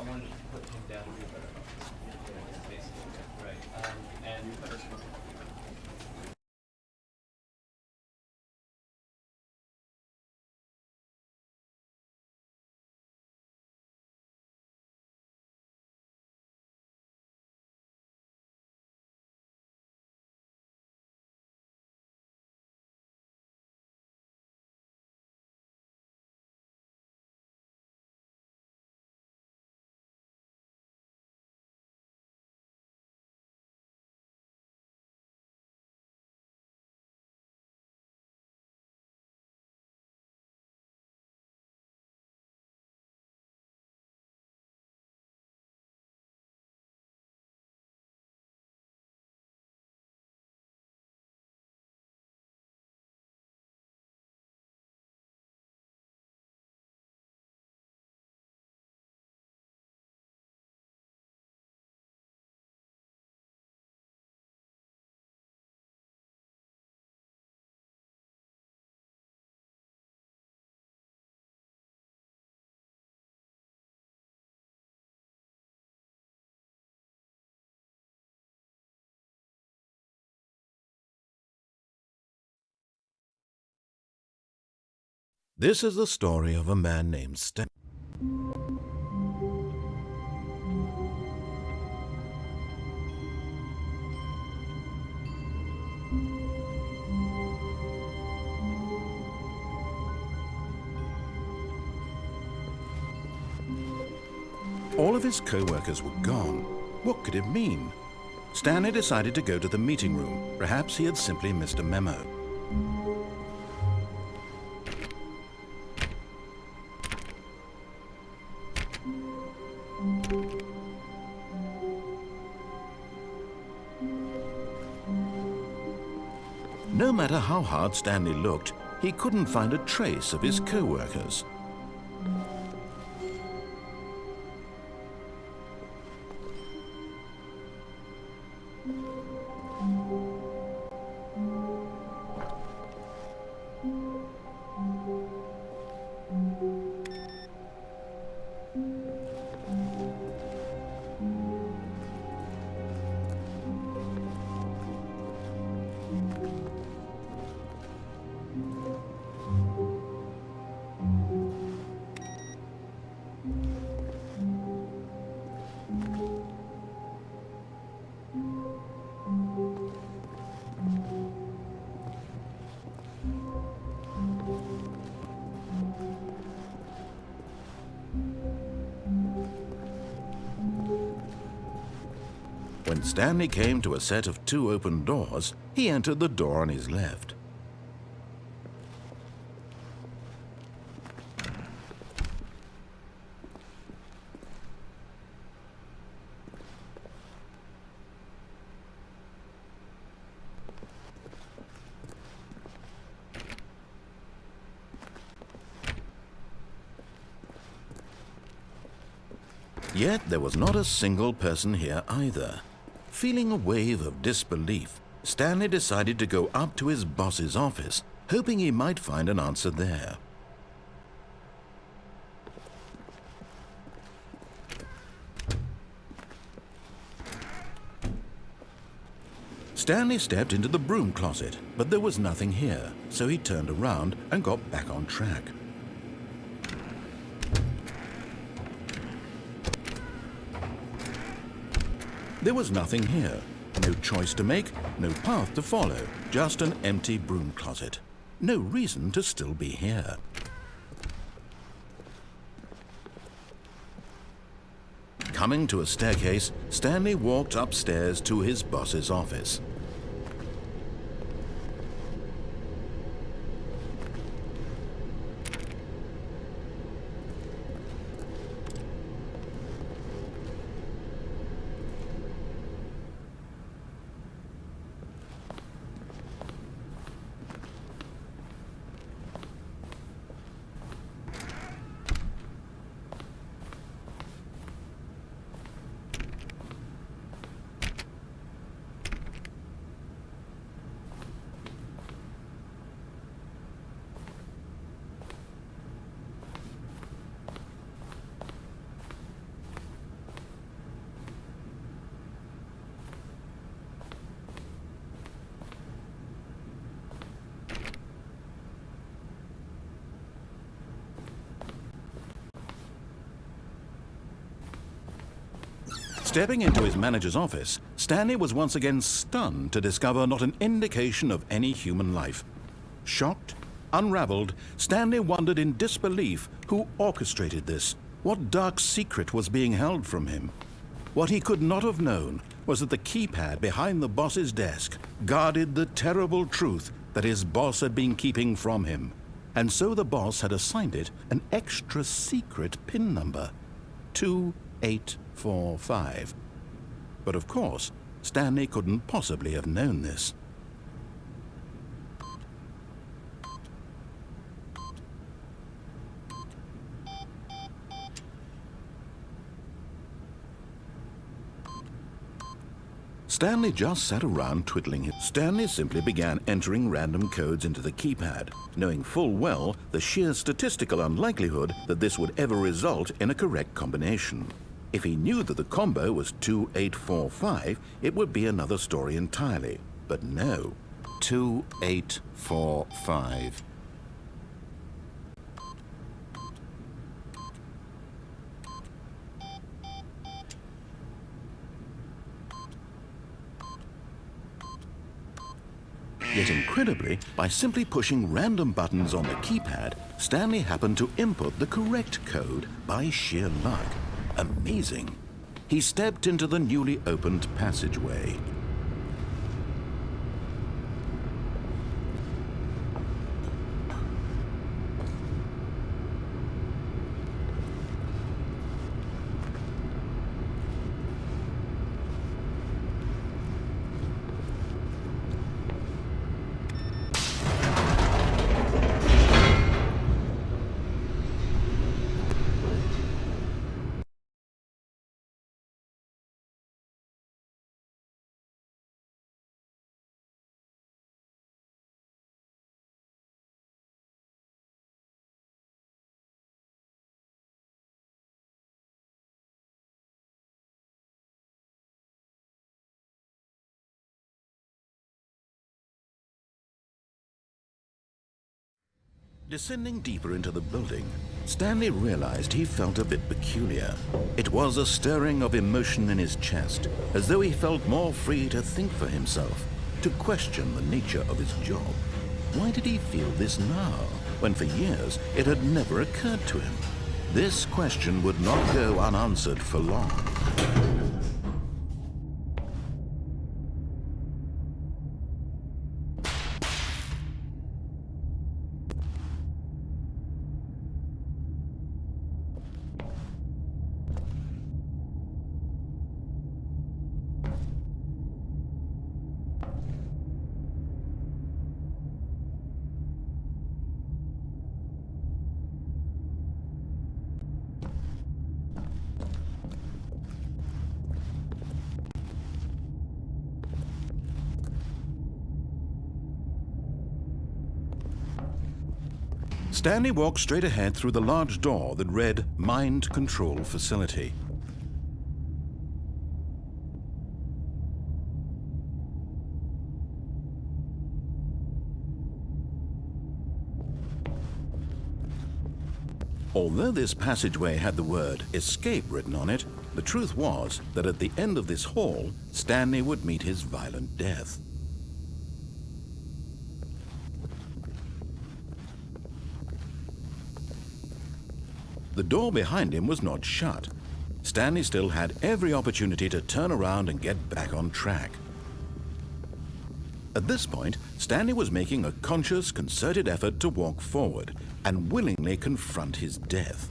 wanted to put him down here. Basically, right. And This is the story of a man named Stanley. All of his co-workers were gone. What could it mean? Stanley decided to go to the meeting room. Perhaps he had simply missed a memo. No matter how hard Stanley looked, he couldn't find a trace of his co-workers. When Stanley came to a set of 2 open doors, he entered the door on his left. Yet there was not a single person here either. Feeling a wave of disbelief, Stanley decided to go up to his boss's office, hoping he might find an answer there. Stanley stepped into the broom closet, but there was nothing here, so he turned around and got back on track. There was nothing here. No choice to make, no path to follow, just an empty broom closet. No reason to still be here. Coming to a staircase, Stanley walked upstairs to his boss's office. Stepping into his manager's office, Stanley was once again stunned to discover not an indication of any human life. Shocked, unraveled, Stanley wondered in disbelief who orchestrated this. What dark secret was being held from him? What he could not have known was that the keypad behind the boss's desk guarded the terrible truth that his boss had been keeping from him. And so the boss had assigned it an extra secret PIN number, 2845. But of course, Stanley couldn't possibly have known this. Stanley just sat around twiddling it. Stanley simply began entering random codes into the keypad, knowing full well the sheer statistical unlikelihood that this would ever result in a correct combination. If he knew that the combo was 2845, it would be another story entirely. But no, 2845. Yet incredibly, by simply pushing random buttons on the keypad, Stanley happened to input the correct code by sheer luck. Amazing. He stepped into the newly opened passageway. Descending deeper into the building, Stanley realized he felt a bit peculiar. It was a stirring of emotion in his chest, as though he felt more free to think for himself, to question the nature of his job. Why did he feel this now, when for years it had never occurred to him? This question would not go unanswered for long. Stanley walked straight ahead through the large door that read Mind Control Facility. Although this passageway had the word Escape written on it, the truth was that at the end of this hall, Stanley would meet his violent death. The door behind him was not shut. Stanley still had every opportunity to turn around and get back on track. At this point, Stanley was making a conscious, concerted effort to walk forward and willingly confront his death.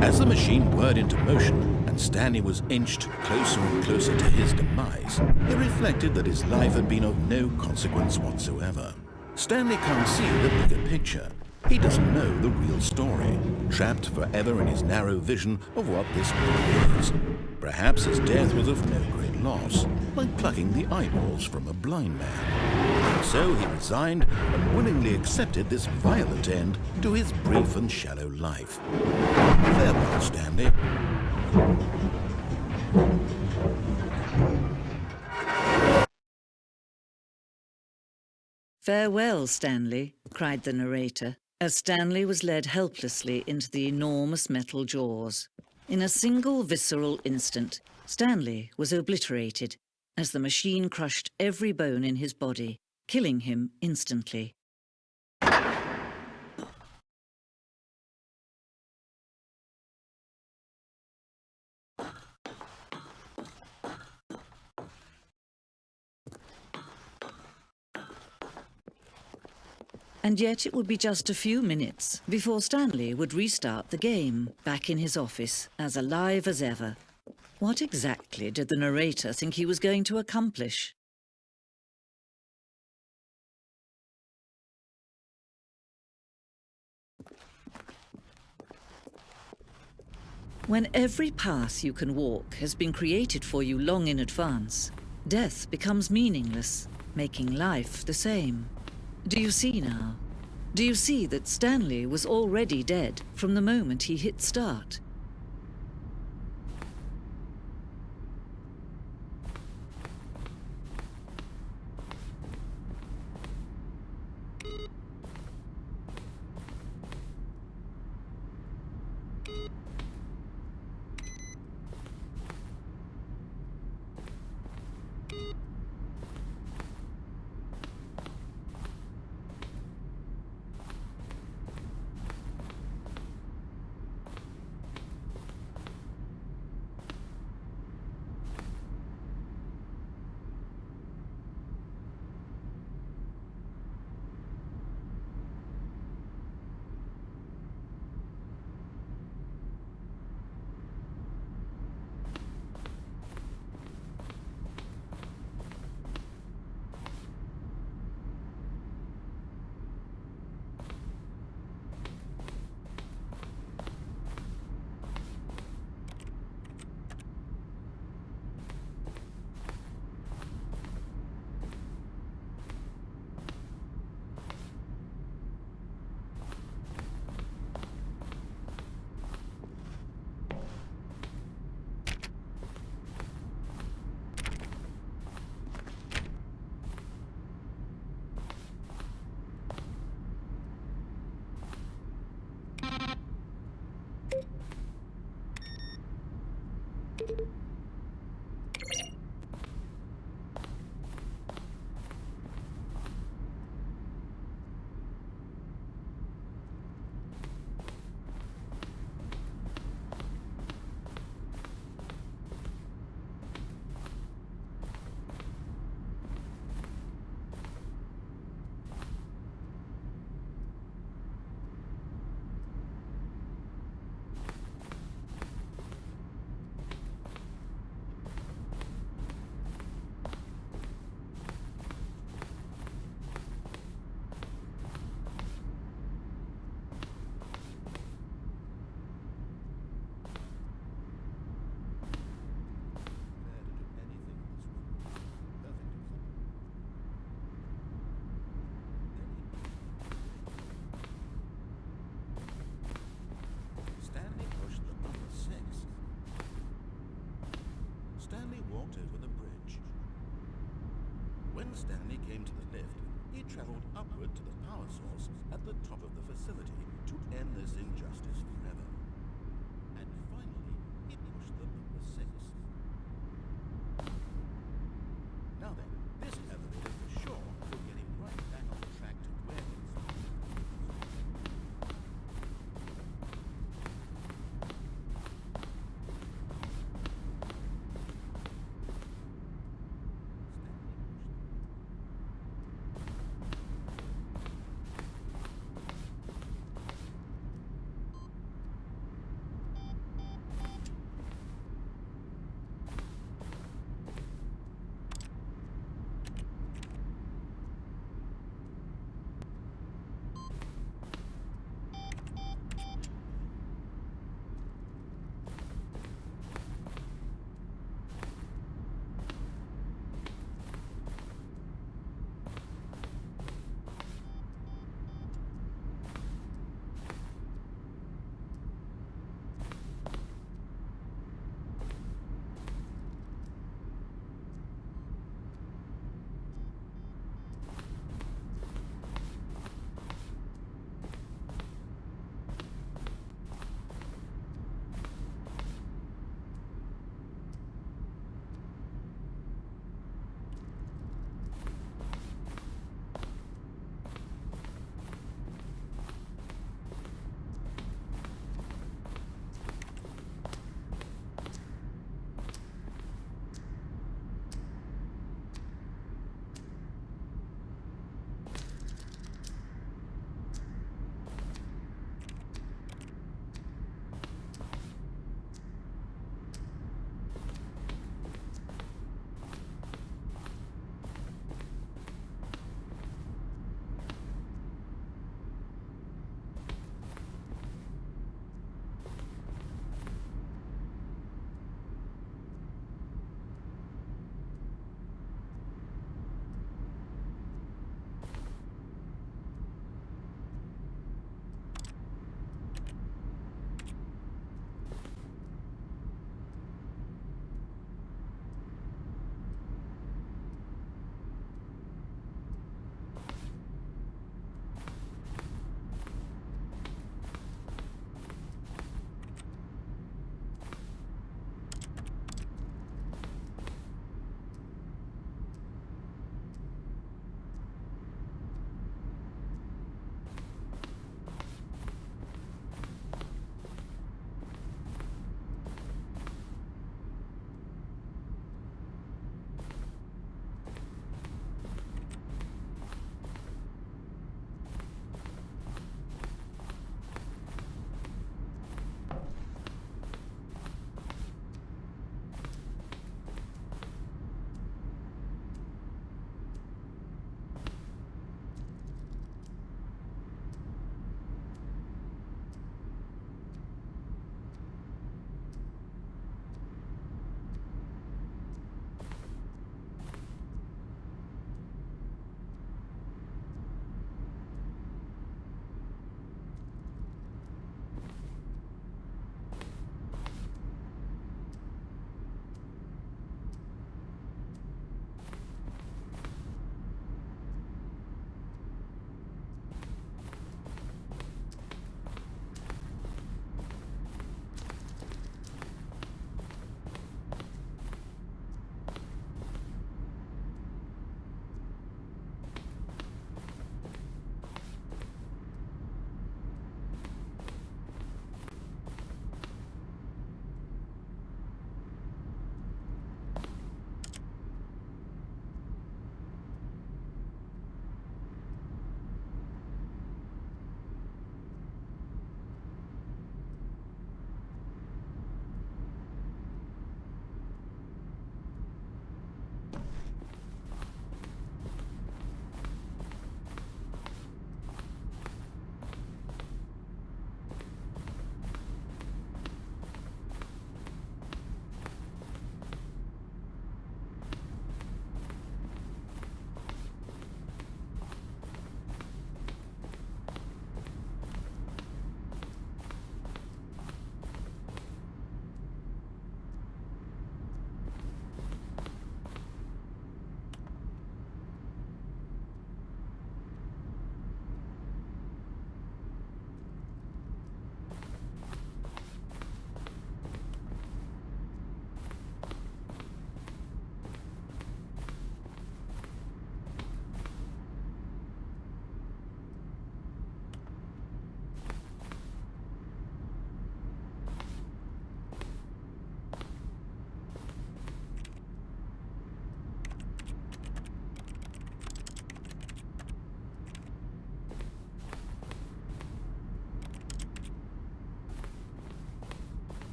As the machine whirred into motion and Stanley was inched closer and closer to his demise, he reflected that his life had been of no consequence whatsoever. Stanley can't see the bigger picture. He doesn't know the real story, trapped forever in his narrow vision of what this world is. Perhaps his death was of no great loss, like plucking the eyeballs from a blind man. So he resigned and willingly accepted this violent end to his brief and shallow life. Farewell, Stanley. "Farewell, Stanley," cried the narrator, as Stanley was led helplessly into the enormous metal jaws. In a single visceral instant, Stanley was obliterated as the machine crushed every bone in his body, killing him instantly. And yet it would be just a few minutes before Stanley would restart the game, back in his office, as alive as ever. What exactly did the narrator think he was going to accomplish? When every path you can walk has been created for you long in advance, death becomes meaningless, making life the same. Do you see now? Do you see that Stanley was already dead from the moment he hit start? Stanley walked over the bridge. When Stanley came to the lift, he traveled upward to the power source at the top of the facility to end this injustice forever. And finally, he pushed the number 6. Now then, this elevator for sure will get him right back on track to where he's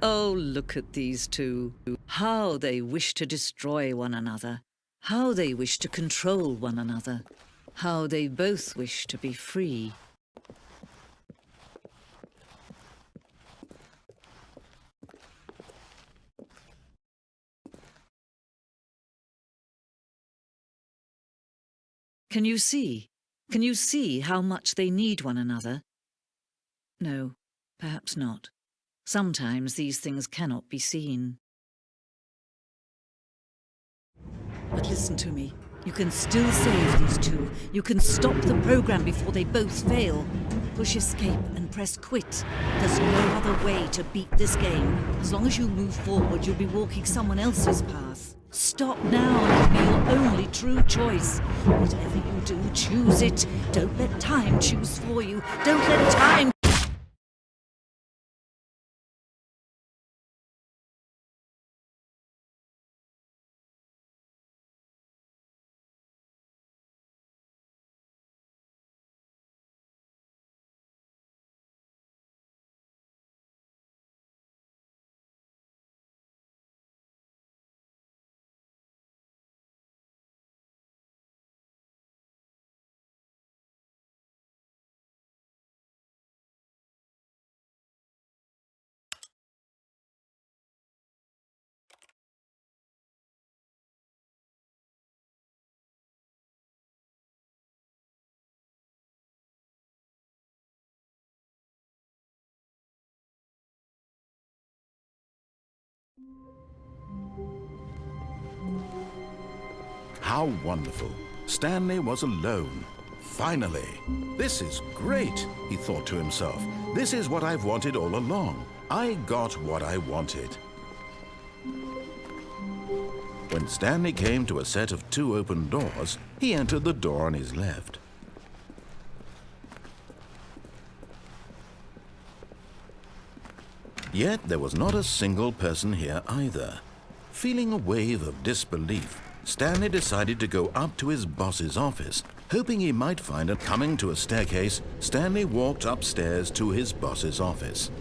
Oh, look at these two. How they wish to destroy one another. How they wish to control one another. How they both wish to be free. Can you see? Can you see how much they need one another? No, perhaps not. Sometimes these things cannot be seen. But listen to me. You can still save these two. You can stop the program before they both fail. Push escape and press quit. There's no other way to beat this game. As long as you move forward, you'll be walking someone else's path. Stop now and it'll be your only true choice. Whatever you do, choose it. Don't let time choose for you. Don't let time... How wonderful. Stanley was alone. Finally. This is great, he thought to himself. This is what I've wanted all along. I got what I wanted. When Stanley came to a set of 2 open doors, he entered the door on his left. Yet there was not a single person here either. Feeling a wave of disbelief, Stanley decided to go up to his boss's office, hoping he might find it. Coming to a staircase, Stanley walked upstairs to his boss's office.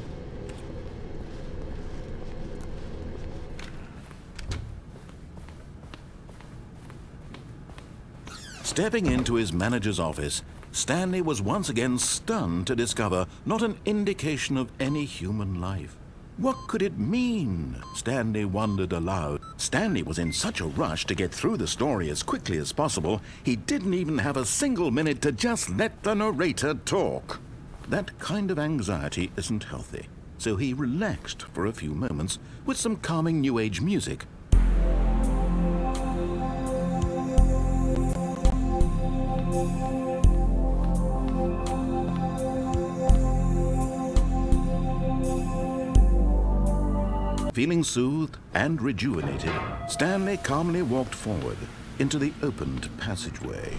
Stepping into his manager's office, Stanley was once again stunned to discover not an indication of any human life. What could it mean? Stanley wondered aloud. Stanley was in such a rush to get through the story as quickly as possible, he didn't even have a single minute to just let the narrator talk. That kind of anxiety isn't healthy, so he relaxed for a few moments with some calming New Age music. Feeling soothed and rejuvenated, Stanley calmly walked forward into the opened passageway.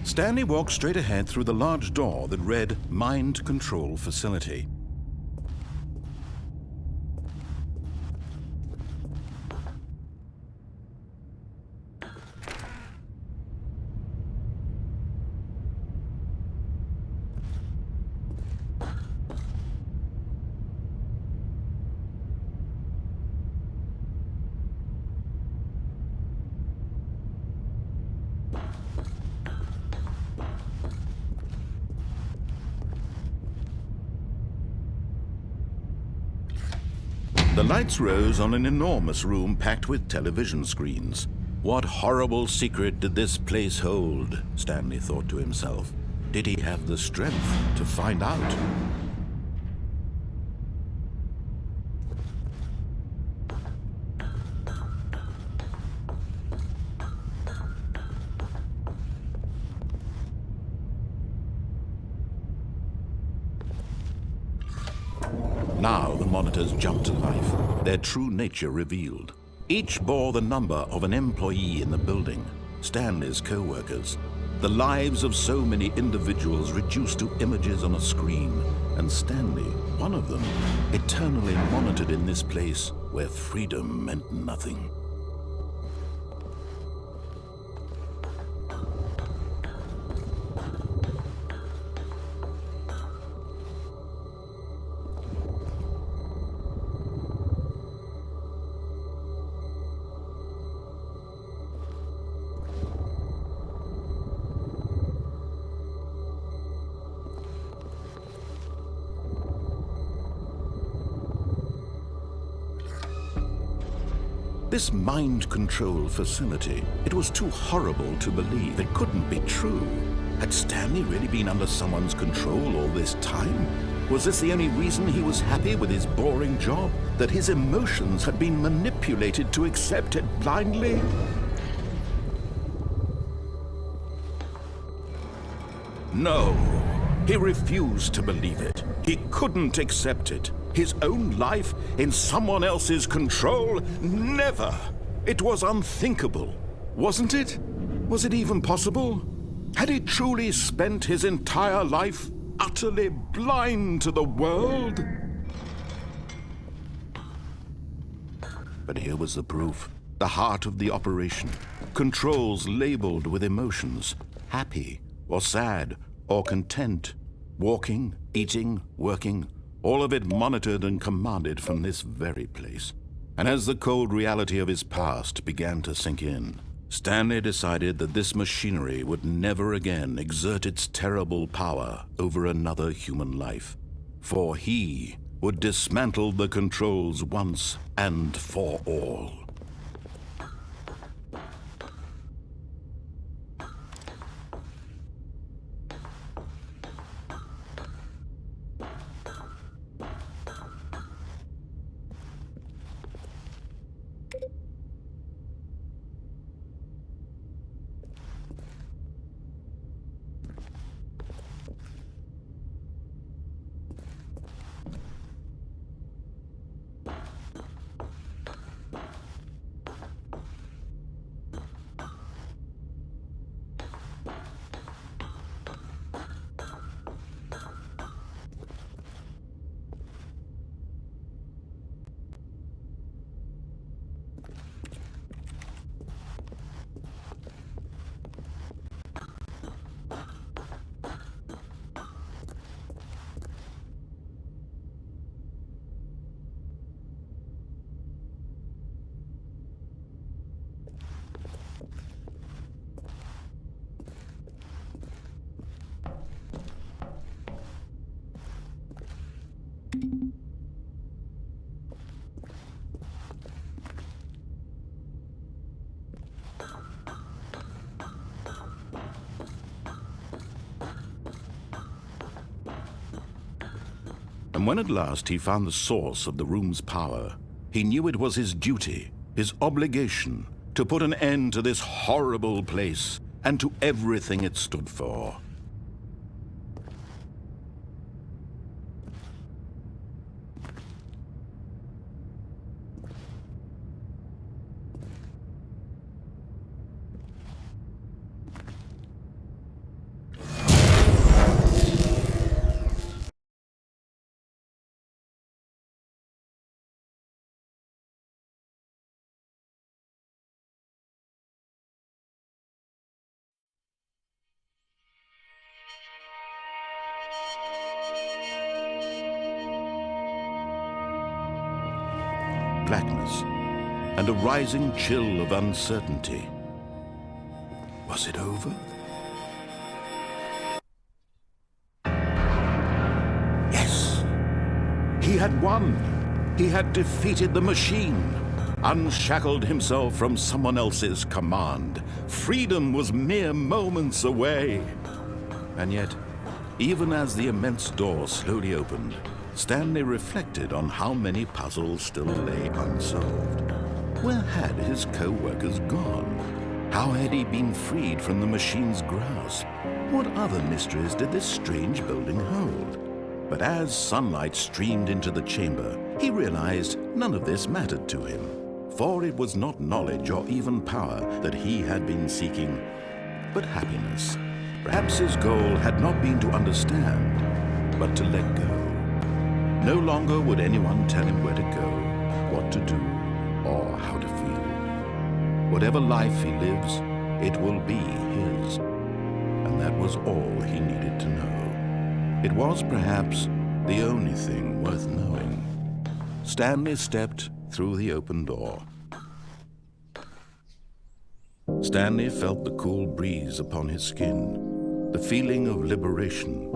Stanley walked straight ahead through the large door that read Mind Control Facility. The lights rose on an enormous room packed with television screens. What horrible secret did this place hold? Stanley thought to himself. Did he have the strength to find out? Now the monitors jumped to life, their true nature revealed. Each bore the number of an employee in the building, Stanley's co-workers. The lives of so many individuals reduced to images on a screen, and Stanley, one of them, eternally monitored in this place where freedom meant nothing. This mind control facility, it was too horrible to believe. It couldn't be true. Had Stanley really been under someone's control all this time? Was this the only reason he was happy with his boring job? That his emotions had been manipulated to accept it blindly? No, he refused to believe it. He couldn't accept it. His own life in someone else's control? Never! It was unthinkable, wasn't it? Was it even possible? Had he truly spent his entire life utterly blind to the world? But here was the proof. The heart of the operation. Controls labeled with emotions. Happy, or sad, or content. Walking, eating, working. All of it monitored and commanded from this very place. And as the cold reality of his past began to sink in, Stanley decided that this machinery would never again exert its terrible power over another human life. For he would dismantle the controls once and for all. And when at last he found the source of the room's power, he knew it was his duty, his obligation, to put an end to this horrible place and to everything it stood for. Blackness, and a rising chill of uncertainty. Was it over? Yes! He had won! He had defeated the machine, unshackled himself from someone else's command. Freedom was mere moments away. And yet, even as the immense door slowly opened, Stanley reflected on how many puzzles still lay unsolved. Where had his co-workers gone? How had he been freed from the machine's grasp? What other mysteries did this strange building hold? But as sunlight streamed into the chamber, he realized none of this mattered to him, for it was not knowledge or even power that he had been seeking, but happiness. Perhaps his goal had not been to understand, but to let go. No longer would anyone tell him where to go, what to do, or how to feel. Whatever life he lives, it will be his. And that was all he needed to know. It was perhaps the only thing worth knowing. Stanley stepped through the open door. Stanley felt the cool breeze upon his skin, the feeling of liberation,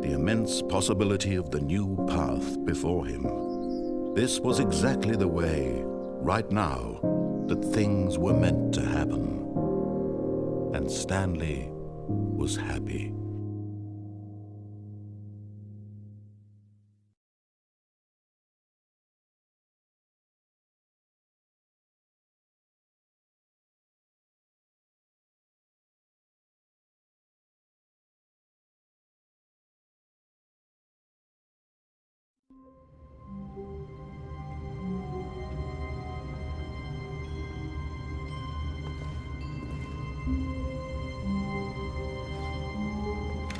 the immense possibility of the new path before him. This was exactly the way, right now, that things were meant to happen. And Stanley was happy.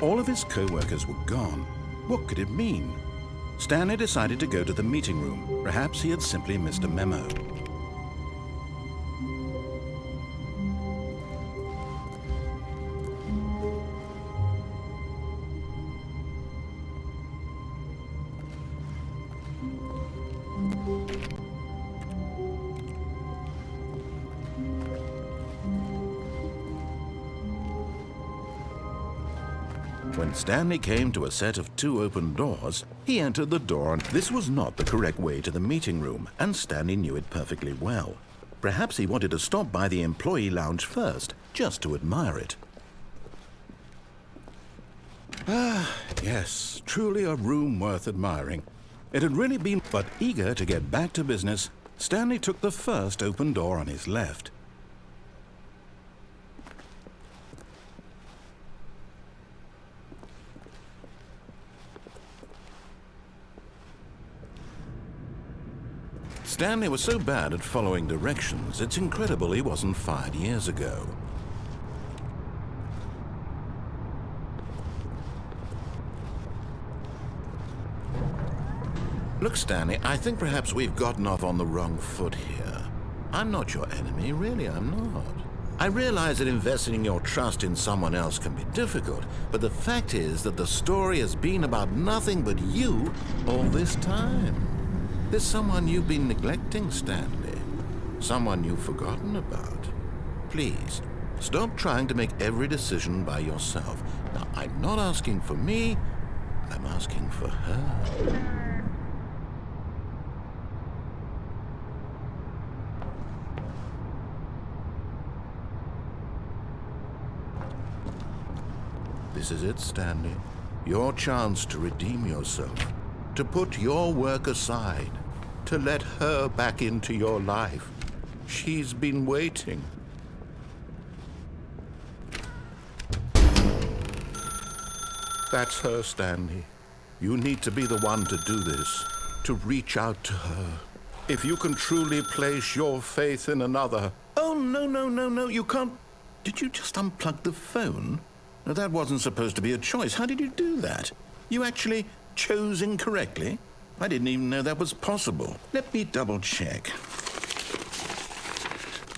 All of his co-workers were gone. What could it mean? Stanley decided to go to the meeting room. Perhaps he had simply missed a memo. When Stanley came to a set of 2 open doors, he entered the door. This was not the correct way to the meeting room, and Stanley knew it perfectly well. Perhaps he wanted to stop by the employee lounge first, just to admire it. Ah, yes, truly a room worth admiring. It had really been, but eager to get back to business, Stanley took the first open door on his left. Stanley was so bad at following directions, it's incredible he wasn't fired years ago. Look, Stanley, I think perhaps we've gotten off on the wrong foot here. I'm not your enemy, really, I'm not. I realize that investing your trust in someone else can be difficult, but the fact is that the story has been about nothing but you all this time. There's someone you've been neglecting, Stanley. Someone you've forgotten about. Please, stop trying to make every decision by yourself. Now, I'm not asking for me, I'm asking for her. This is it, Stanley. Your chance to redeem yourself. To put your work aside, to let her back into your life. She's been waiting. That's her, Stanley. You need to be the one to do this, to reach out to her. If you can truly place your faith in another... Oh, no, you can't... Did you just unplug the phone? No, that wasn't supposed to be a choice. How did you do that? You actually... chose incorrectly? I didn't even know that was possible. Let me double check.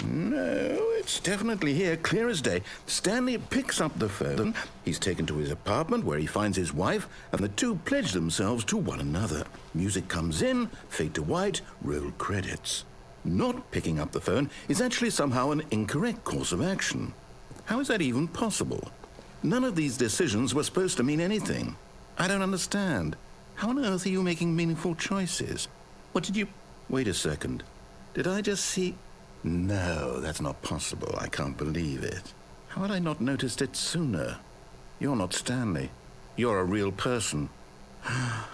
No, it's definitely here, clear as day. Stanley picks up the phone. He's taken to his apartment where he finds his wife, and the two pledge themselves to one another. Music comes in, fade to white, roll credits. Not picking up the phone is actually somehow an incorrect course of action. How is that even possible? None of these decisions were supposed to mean anything. I don't understand. How on earth are you making meaningful choices? What did you... Wait a second. Did I just see... No, that's not possible. I can't believe it. How had I not noticed it sooner? You're not Stanley. You're a real person. I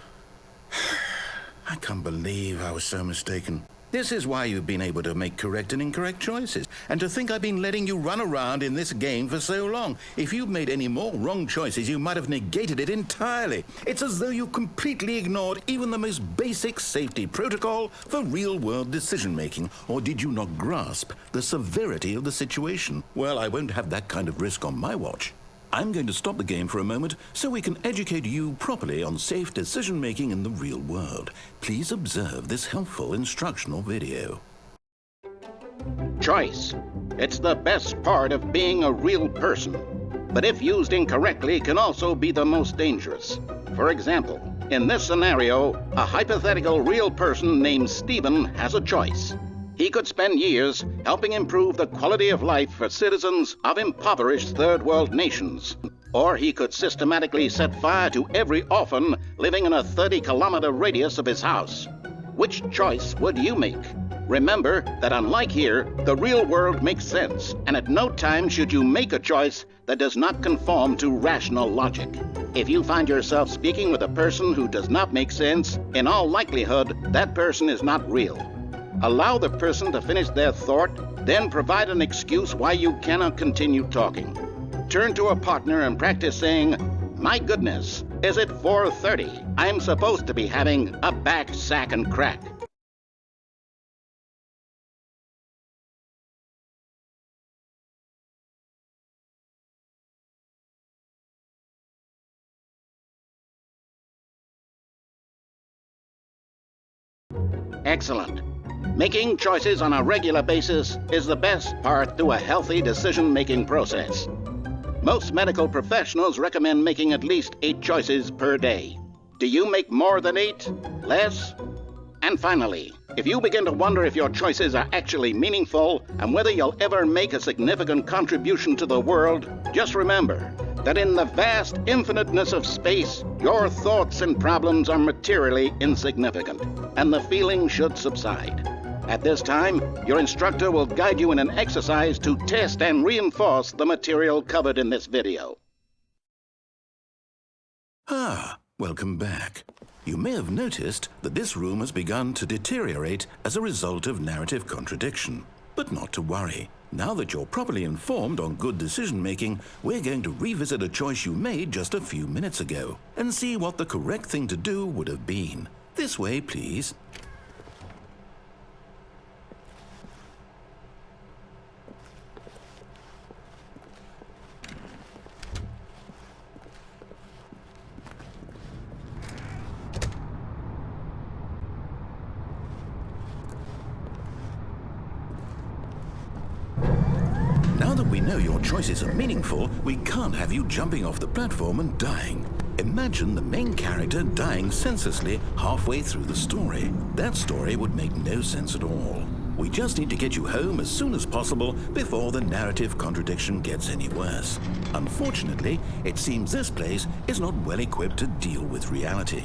can't believe I was so mistaken. This is why you've been able to make correct and incorrect choices. And to think I've been letting you run around in this game for so long. If you'd made any more wrong choices, you might have negated it entirely. It's as though you completely ignored even the most basic safety protocol for real-world decision-making. Or did you not grasp the severity of the situation? Well, I won't have that kind of risk on my watch. I'm going to stop the game for a moment so we can educate you properly on safe decision-making in the real world. Please observe this helpful instructional video. Choice. It's the best part of being a real person. But if used incorrectly, can also be the most dangerous. For example, in this scenario, a hypothetical real person named Stephen has a choice. He could spend years helping improve the quality of life for citizens of impoverished third world nations. Or he could systematically set fire to every orphan living in a 30-kilometer radius of his house. Which choice would you make? Remember that unlike here, the real world makes sense, and at no time should you make a choice that does not conform to rational logic. If you find yourself speaking with a person who does not make sense, in all likelihood, that person is not real. Allow the person to finish their thought, then provide an excuse why you cannot continue talking. Turn to a partner and practice saying, "My goodness, is it 4:30? I'm supposed to be having a back, sack, and crack." Excellent. Making choices on a regular basis is the best part to a healthy decision-making process. Most medical professionals recommend making at least 8 choices per day. Do you make more than 8? Less? And finally, if you begin to wonder if your choices are actually meaningful and whether you'll ever make a significant contribution to the world, just remember that in the vast infiniteness of space, your thoughts and problems are materially insignificant, and the feeling should subside. At this time, your instructor will guide you in an exercise to test and reinforce the material covered in this video. Welcome back. You may have noticed that this room has begun to deteriorate as a result of narrative contradiction. But not to worry. Now that you're properly informed on good decision-making, we're going to revisit a choice you made just a few minutes ago and see what the correct thing to do would have been. This way, please. Now that we know your choices are meaningful, we can't have you jumping off the platform and dying. Imagine the main character dying senselessly halfway through the story. That story would make no sense at all. We just need to get you home as soon as possible before the narrative contradiction gets any worse. Unfortunately, it seems this place is not well equipped to deal with reality.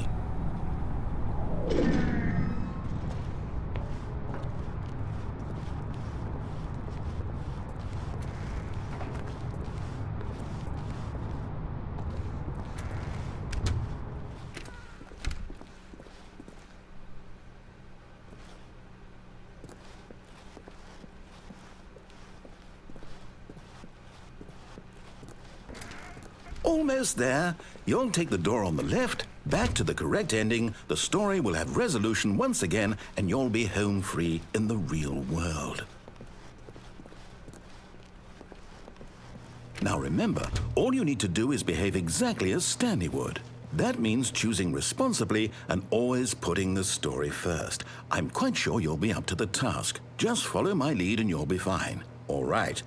Almost there. You'll take the door on the left, back to the correct ending, the story will have resolution once again, and you'll be home free in the real world. Now remember, all you need to do is behave exactly as Stanley would. That means choosing responsibly and always putting the story first. I'm quite sure you'll be up to the task. Just follow my lead and you'll be fine. All right.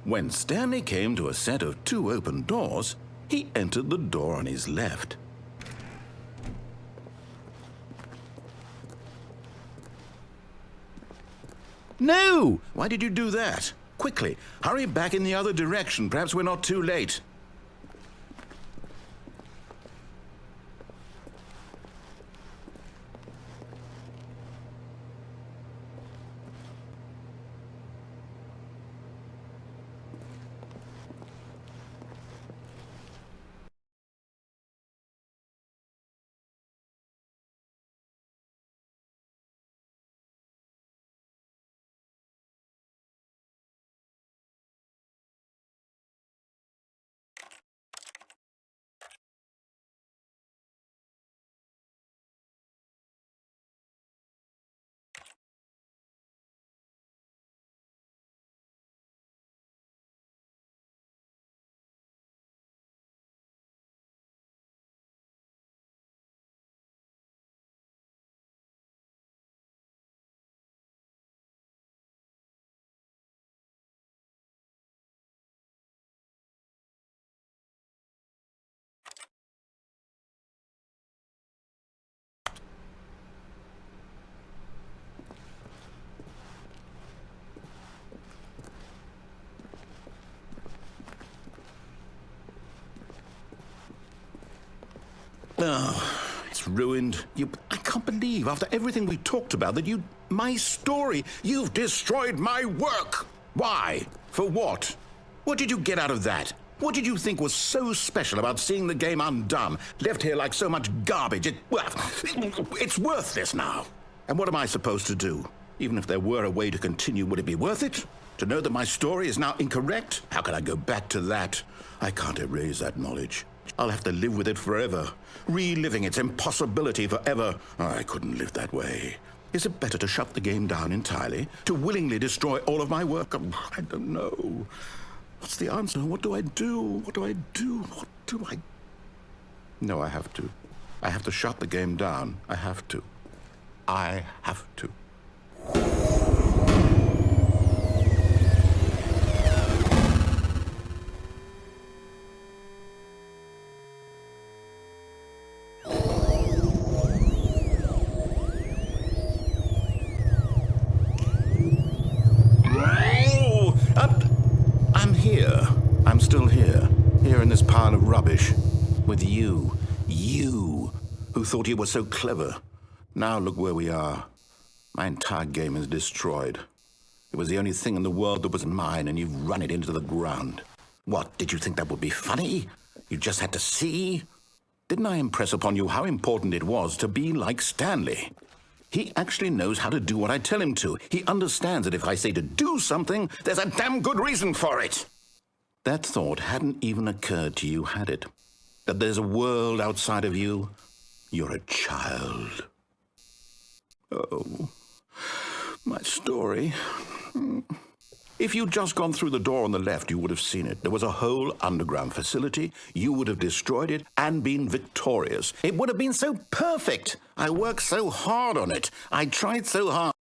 When Stanley came to a set of 2 open doors, he entered the door on his left. No! Why did you do that? Quickly, hurry back in the other direction. Perhaps we're not too late. Oh, it's ruined. I can't believe, after everything we talked about, that my story, you've destroyed my work. Why? For what? What did you get out of that? What did you think was so special about seeing the game undone, left here like so much garbage? It's worthless now. And what am I supposed to do? Even if there were a way to continue, would it be worth it? To know that my story is now incorrect? How can I go back to that? I can't erase that knowledge. I'll have to live with it forever, reliving its impossibility forever. I couldn't live that way. Is it better to shut the game down entirely? To willingly destroy all of my work? I don't know. What's the answer? What do I do? What do I do? What do I... No, I have to. I have to shut the game down. I have to. I have to. I'm still here in this pile of rubbish, with you who thought you were so clever. Now look where we are. My entire game is destroyed. It was the only thing in the world that was mine, and you've run it into the ground. What, did you think that would be funny? You just had to see? Didn't I impress upon you how important it was to be like Stanley? He actually knows how to do what I tell him to. He understands that if I say to do something, there's a damn good reason for it. That thought hadn't even occurred to you, had it? That there's a world outside of you? You're a child. Oh, my story. If you'd just gone through the door on the left, you would have seen it. There was a whole underground facility. You would have destroyed it and been victorious. It would have been so perfect. I worked so hard on it. I tried so hard.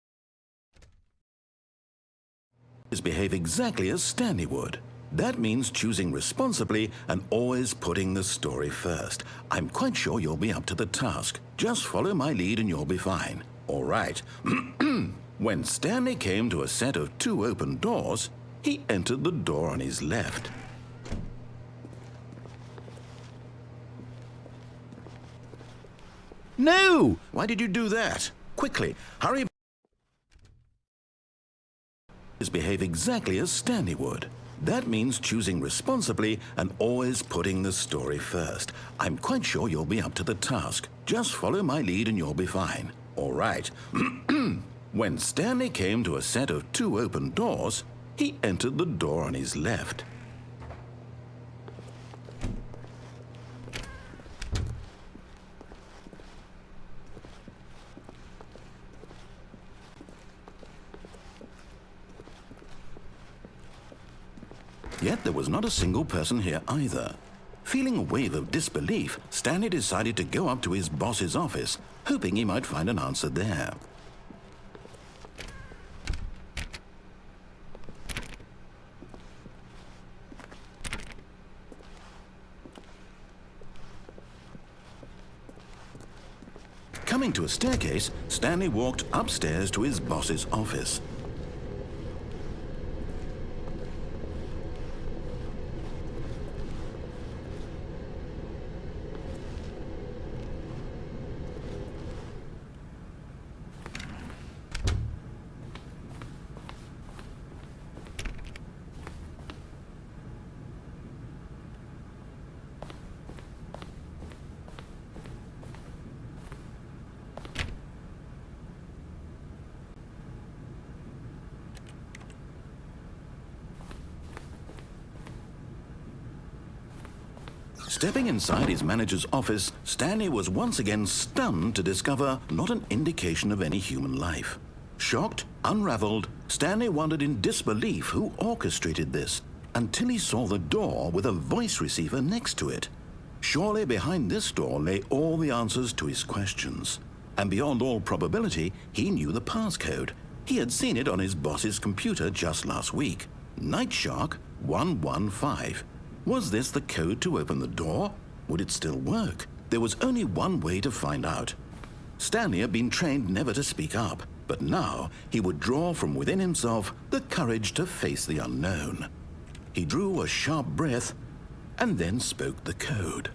Behave exactly as Stanley would. That means choosing responsibly and always putting the story first. I'm quite sure you'll be up to the task. Just follow my lead and you'll be fine. All right. When Stanley came to a set of 2 open doors, he entered the door on his left. No! Why did you do that? Quickly, hurry. Behave exactly as Stanley would. That means choosing responsibly and always putting the story first. I'm quite sure you'll be up to the task. Just follow my lead and you'll be fine. All right. When Stanley came to a set of 2 open doors, he entered the door on his left. Yet there was not a single person here either. Feeling a wave of disbelief, Stanley decided to go up to his boss's office, hoping he might find an answer there. Coming to a staircase, Stanley walked upstairs to his boss's office. Stepping inside his manager's office, Stanley was once again stunned to discover not an indication of any human life. Shocked, unraveled, Stanley wondered in disbelief who orchestrated this, until he saw the door with a voice receiver next to it. Surely behind this door lay all the answers to his questions. And beyond all probability, he knew the passcode. He had seen it on his boss's computer just last week. Nightshark 115. Was this the code to open the door? Would it still work? There was only one way to find out. Stanley had been trained never to speak up, but now he would draw from within himself the courage to face the unknown. He drew a sharp breath and then spoke the code.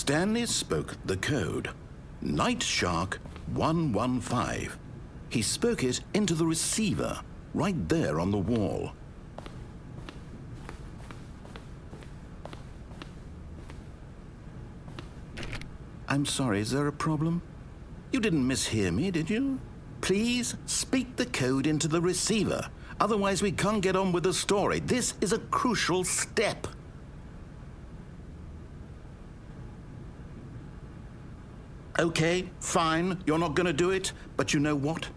Stanley spoke the code. Night Shark 115. He spoke it into the receiver, right there on the wall. I'm sorry, is there a problem? You didn't mishear me, did you? Please speak the code into the receiver. Otherwise, we can't get on with the story. This is a crucial step. Okay, fine, you're not going to do it, but you know what?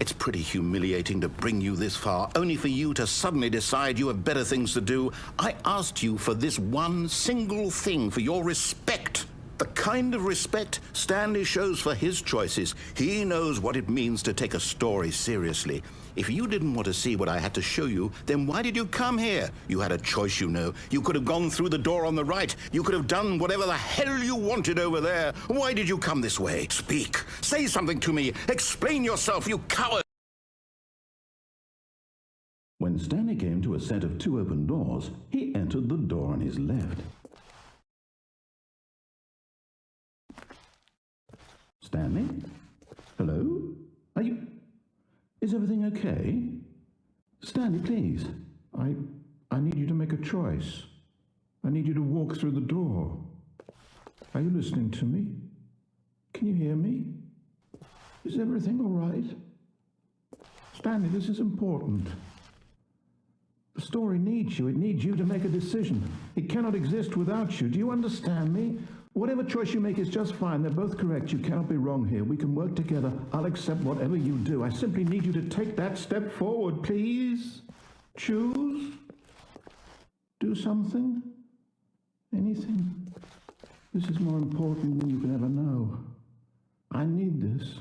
It's pretty humiliating to bring you this far, only for you to suddenly decide you have better things to do. I asked you for this one single thing, for your respect. The kind of respect Stanley shows for his choices. He knows what it means to take a story seriously. If you didn't want to see what I had to show you, then why did you come here? You had a choice, you know. You could have gone through the door on the right. You could have done whatever the hell you wanted over there. Why did you come this way? Speak. Say something to me. Explain yourself, you coward. When Stanley came to a set of 2 open doors, he entered the door on his left. Stanley? Hello? Are you... Is everything okay? Stanley, please. I need you to make a choice. I need you to walk through the door. Are you listening to me? Can you hear me? Is everything all right? Stanley, this is important. The story needs you. It needs you to make a decision. It cannot exist without you. Do you understand me? Whatever choice you make is just fine. They're both correct. You cannot be wrong here. We can work together. I'll accept whatever you do. I simply need you to take that step forward, please. Choose. Do something. Anything. This is more important than you can ever know. I need this.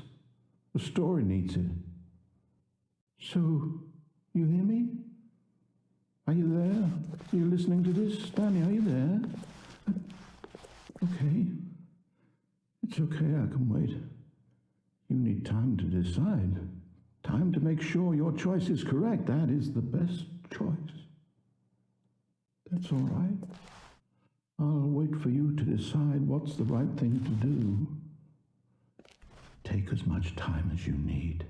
The story needs it. So, you hear me? Are you there? Are you listening to this? Stanley, are you there? Okay. It's okay, I can wait. You need time to decide. Time to make sure your choice is correct. That is the best choice. That's all right. I'll wait for you to decide what's the right thing to do. Take as much time as you need.